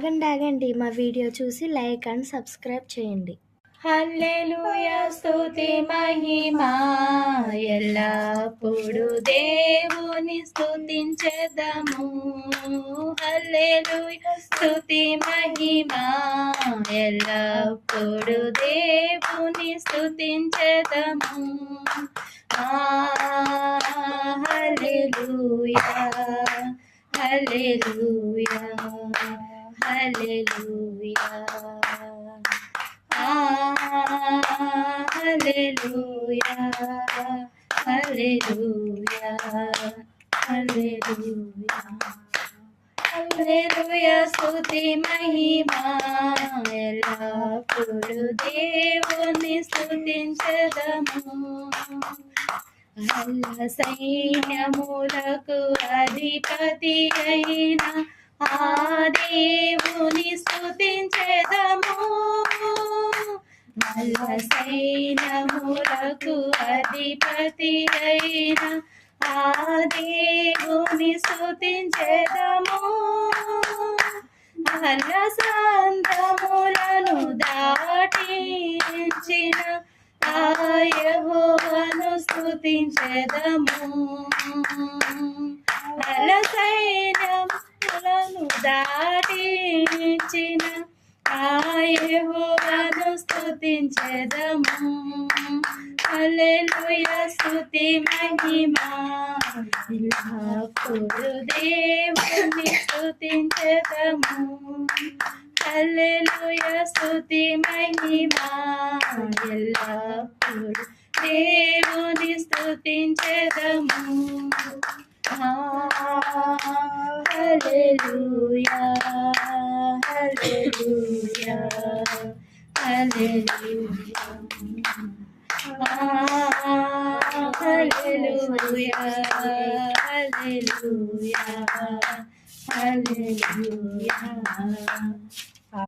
ఆగండి ఆగండి మా వీడియో చూసి లైక్ అండ్ సబ్స్క్రైబ్ చేయండి. హల్లెలూయా స్తుతి మహిమా ఎల్లప్పుడు దేవుని స్తుతించెదము. హల్లెలూయా స్తుతి మహిమా ఎల్లప్పుడు దేవుని స్తుతించెదము. హల్లెలూయా హల్లెలూయా హల్లెలూయా హల్లెలూయా హల్లెలూయా హల్లెలూయా హల్లెలూయా స్తుతి మహిమా ఎల్లప్పుడు దేవుని స్తుతించెదము. అల్ల సైన్యములకు అధిపతి అయిన ఆ దేవుని స్తుతించెదము. అల్ల సైన్యములకు అధిపతి అయిన ఆ దేవుని స్తుతించెదము. అల్ల సంతములను దాటించిన ఆ యెహోవాను స్తుతించెదము. అల్ల సైన్యములను దాటించిన ఆ యెహోవాను స్తుతించెదము. హల్లెలూయా స్తుతి మహిమా ఎల్లప్పుడు దేవుని స్తుతించెదము. హల్లెలూయా స్తుతి మహిమా ఎల్లప్పుడు దేవుని స్తుతించెదము. హల్లెలూయా హల్లెలూయా హల్లెలూయా హల్లెలూయా హల్లెలూయా హల్లెలూయా